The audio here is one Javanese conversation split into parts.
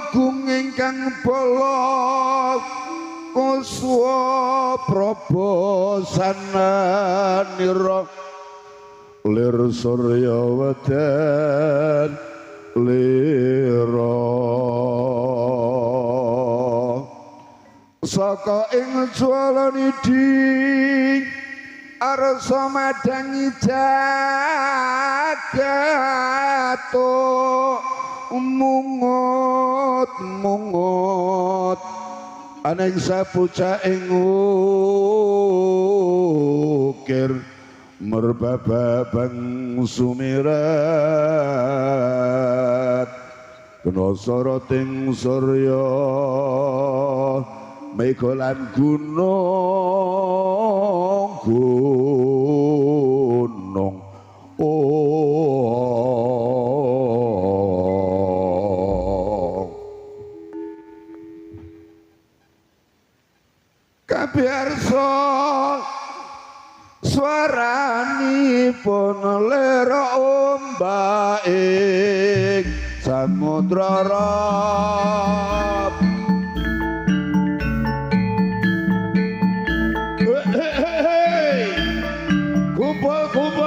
gung ingkang bala kuswa prabasananira lir surya wadan lira saka ing jwalanidi arsa madangi jagato mungut aneng sapuca ing ukir merbabang sumirat kena soroting surya megolan gunung kabiyarsa swaranipun lera ombaing samudra rap kumpul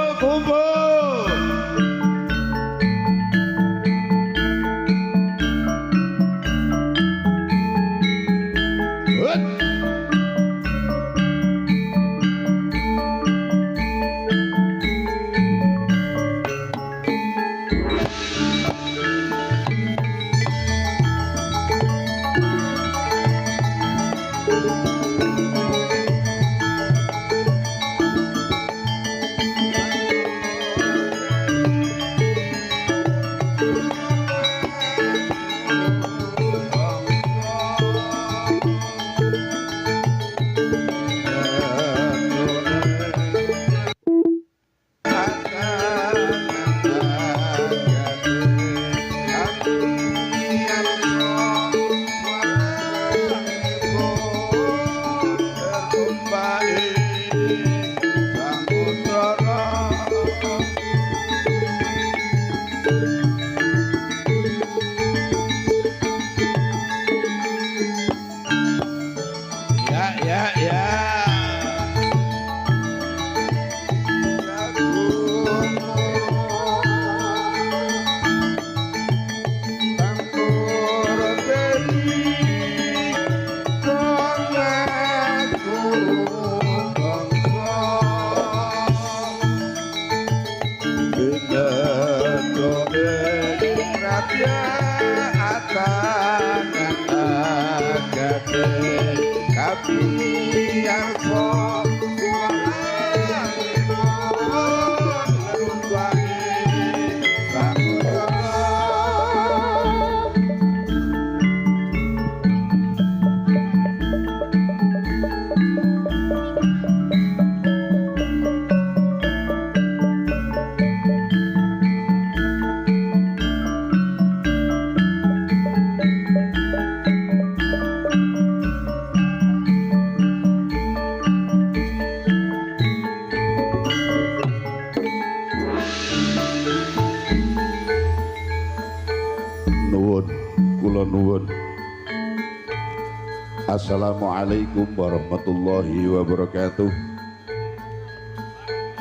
Assalamualaikum warahmatullahi wabarakatuh.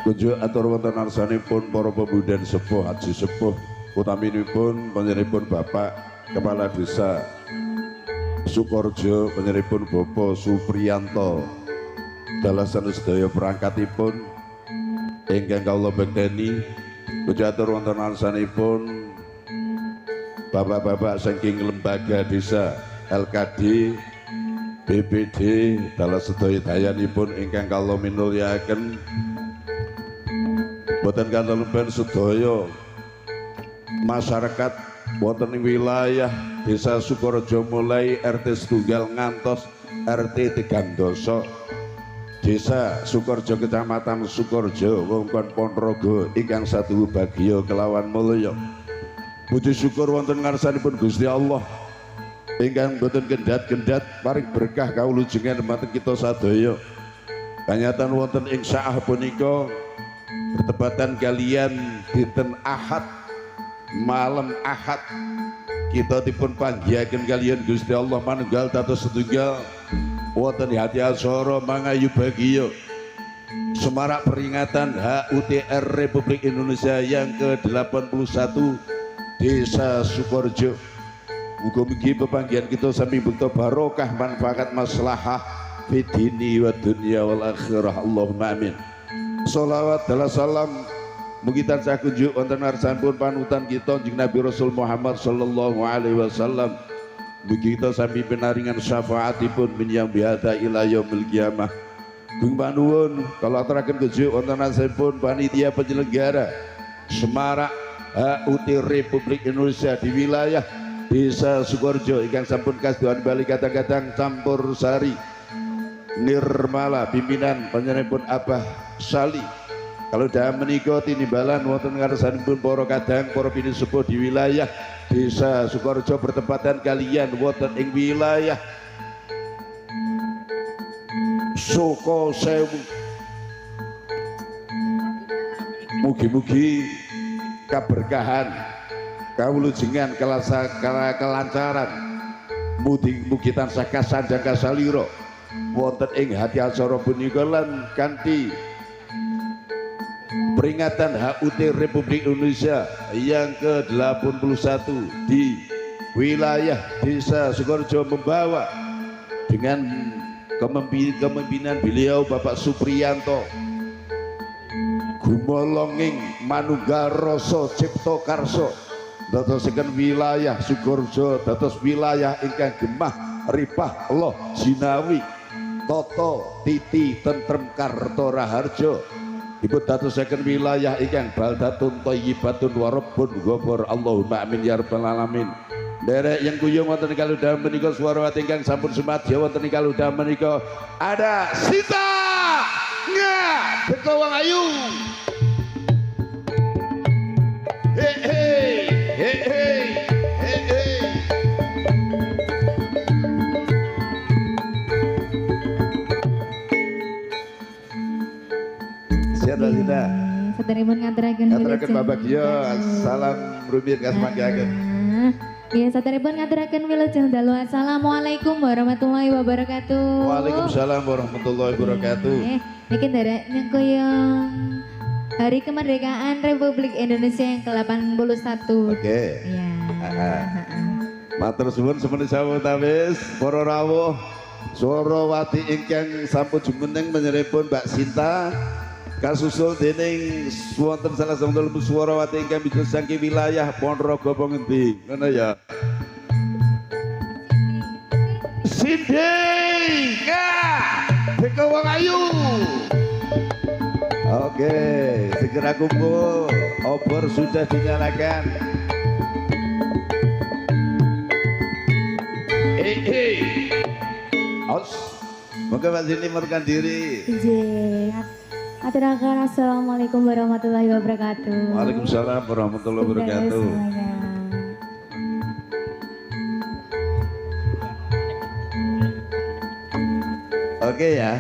Kunjuk atur wonten arsanipun para pemuda sepuh haji sepuh utaminipun panjenenganipun Bapak Kepala Desa Sukorjo, panjenenganipun Bapak Supriyanto, dalasan sedaya perangkatipun ingkang kawula bekteni. Kunjuk atur wonten arsanipun bapak-bapak saking lembaga desa LKD BPD dalam sedaya dayanipun ingkang kala minulyaken boten kanthemben sedaya masyarakat wonten ing wilayah Desa Sukorejo mulai RT setunggal ngantos RT 3 doso Desa Sukorejo Kecamatan Sukorejo Wewengkon Ponorogo ingkang satu bagya kelawan mulya. Puji syukur wonten ngarsanipun Gusti Allah ingkang boten gendat-gendat paring berkah kawulujengan dumateng kita sadaya. Kanyatan wonten ing saah punika bertepatan kalian dinten Ahad malam Ahad kita dipun panggihaken kalian Gusti Allah manunggal dados setunggal wonten hati acara mangayu bagiya semarak peringatan HUTR Republik Indonesia yang ke-81 Desa Sukorejo. Muga-mugi pepanggihan kita sami bukti barokah manfaat maslahah fidini wa dunya wal akhirah. Allahumma amin. Sholawat dan salam mugi tansah kunjuk wonten ngarsanipun panutan kita Kanjeng Nabi Rasul Muhammad sallallahu alaihi wasallam. Mugi kita sami pinaringan syafaatipun min yang biada ila yaumil qiyamah. Gung panuwun kalau aturaken kunjuk wonten ngarsanipun panitia penyelenggara semarak HUT Republik Indonesia di wilayah Desa Sukorejo ingkang sampun kastuhan bali kadang-kadang campur sari nirmala pimpinan panjenenganipun Abah Sali. Kalau dah menika tinimbalan wonten ngarsanipun para kadang para pini sepuh di wilayah Desa Sukorejo bertepatan kalian wonten ing wilayah Sukosewu. Mugi-mugi keberkahan kawulujengan kelancaran mugi tansah kasandang kasalira wonten ing hati acara punika lan kanthi peringatan HUT Republik Indonesia yang ke-81 di wilayah Desa Sukorejo membawa dengan kepemimpinan beliau Bapak Supriyanto Gumolonging Manunggal Rasa Cipta Karsa dadosaken wilayah Sukorejo dados wilayah ingkang gemah ripah Allah jinawi tata titi tentrem karta raharja dipun dadosaken wilayah ingkang baldatun thayyibatun wa rabbun ghafur. Allahumma amin ya rabbal alamin. Derek yang kuyung wonten ing kaludha menika swara ingkang sampun sumadya wonten ing kaludha menika ada Sita Bekawang Ayu. Hey hey hey hey hey hey. Siapa Sita? Saderipun ngaturaken Bapak Gio, salam rumiyin kasmanggaken. Ya, saderipun ngaturaken wilujeng dalu. Assalamualaikum warahmatullahi wabarakatuh. Waalaikumsalam warahmatullahi wabarakatuh. Niki nderek nyengkuyung Hari Kemerdekaan Republik Indonesia yang ke-81. Oke. Iya. Matur suwun semene sawetawis para rawuh Surawati ingkang sampun jumeneng panjenenganipun Mbak Sinta kasusul dening wonten salah satunggal Surawati ingkang bisa saking wilayah Ponorogo apa ngendi ngono ya. Cindy Bekawang Ayu. Oke, segera kumpul. Obor sudah dinyalakan. Aus, moga Mbak Zini merekan diri. Aturaken assalamualaikum warahmatullahi wabarakatuh. Waalaikumsalam warahmatullahi wabarakatuh. Oke ya,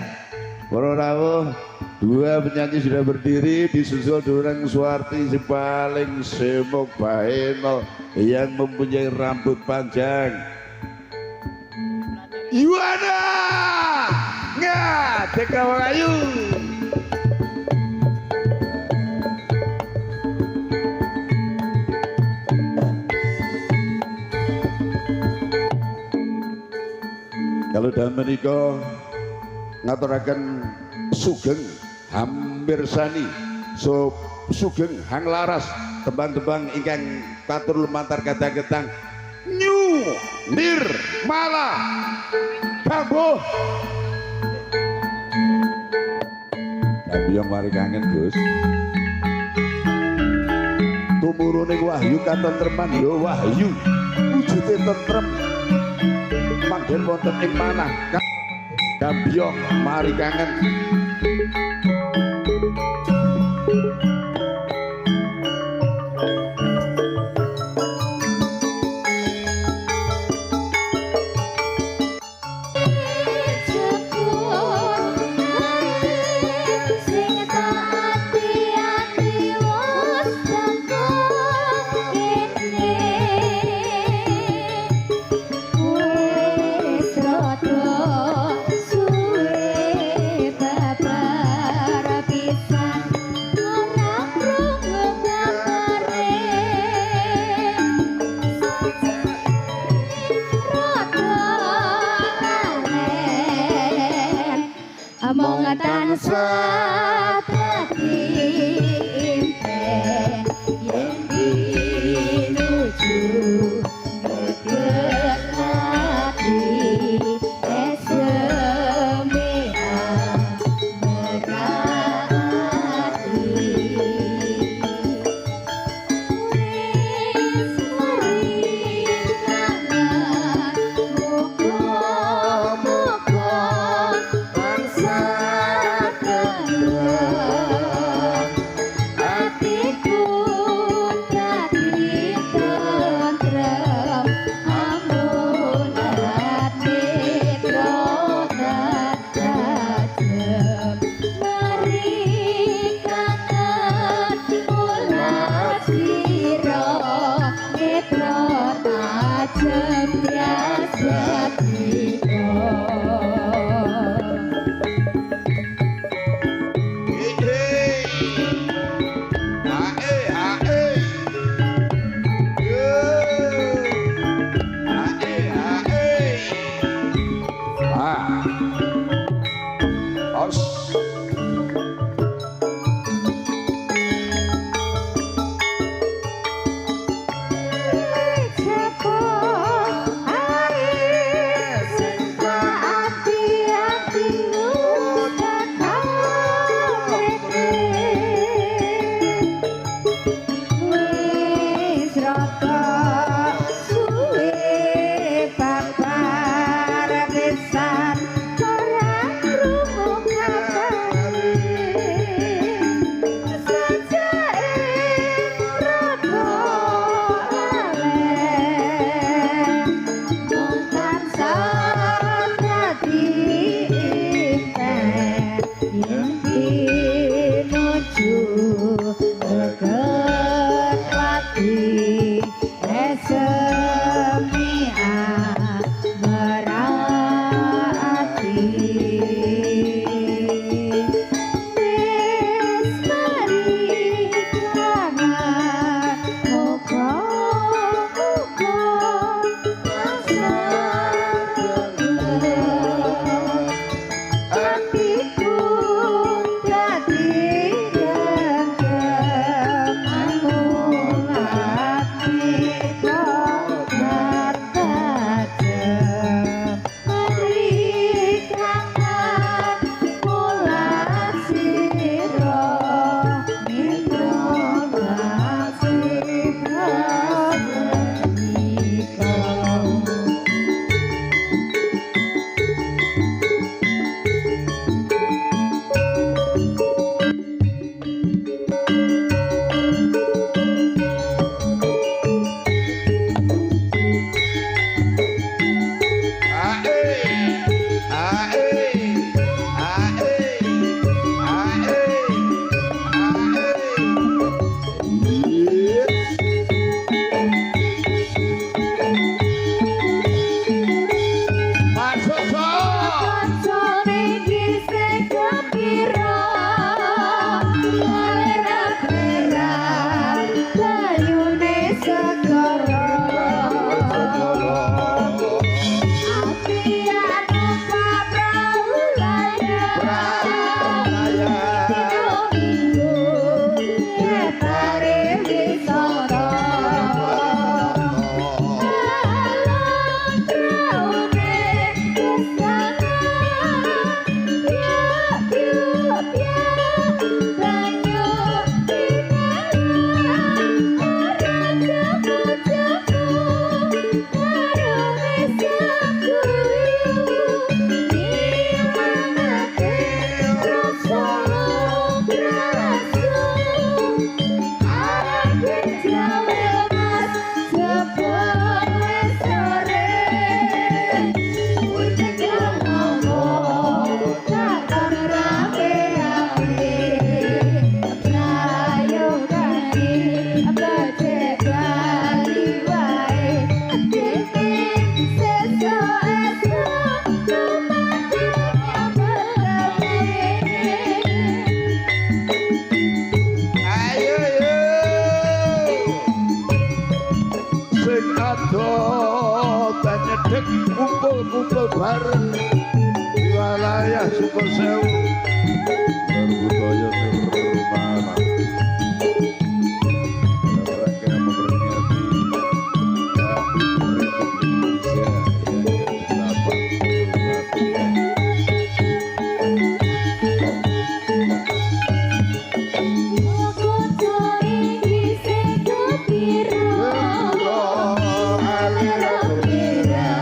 para rawuh, dua penyanyi sudah berdiri disusul Durang Suwarti si paling semok bahenol yang mempunyai rambut panjang. Iwana nggak Bekawang Ayu. Kalau dalam menikah ngaturaken sugeng hampir sani sugeng hang laras tembang-tembang ingkang katur lumantar kadang-kadang nyu nir mala kambuh yang mari kangen Gus tumurune wahyu katentreman ya wahyu wujude tentrem manggen wonten ing manah Gambyong mari kangen. Sing taati ati wis tansah dadi impen yen dinuju deket ati esmea merati wis maringangan muga-muga tansah tentrem atiku dadi tentrem amun ati roda tajem merikangan ulas siro netra tajem biasa tiko. kumpul-kumpul bareng di wilayah Sukosewu. sedaya nirmala. Dalam rangka memperingati Republik Indonesia yang ke-81. Aku cari isi kepiro alira-alira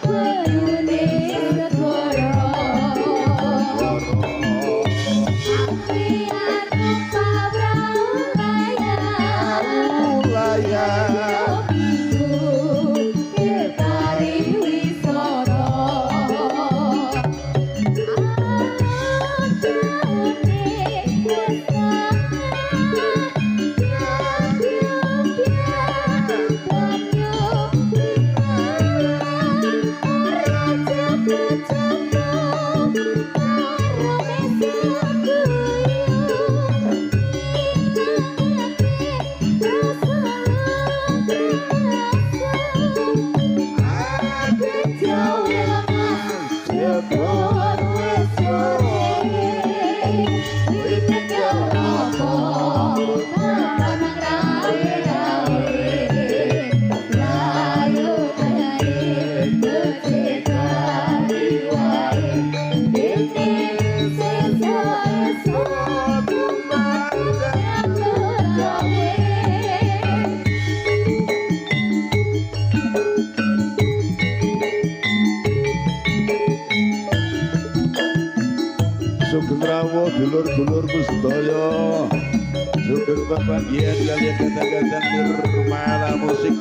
Perune segoro Ampian pabralaya Yogiku Ketari wisoro Sugeng rawuh dulur-dulurku sedaya. Sugeng pepanggihan kaliyan kadang-kadang nirmala musik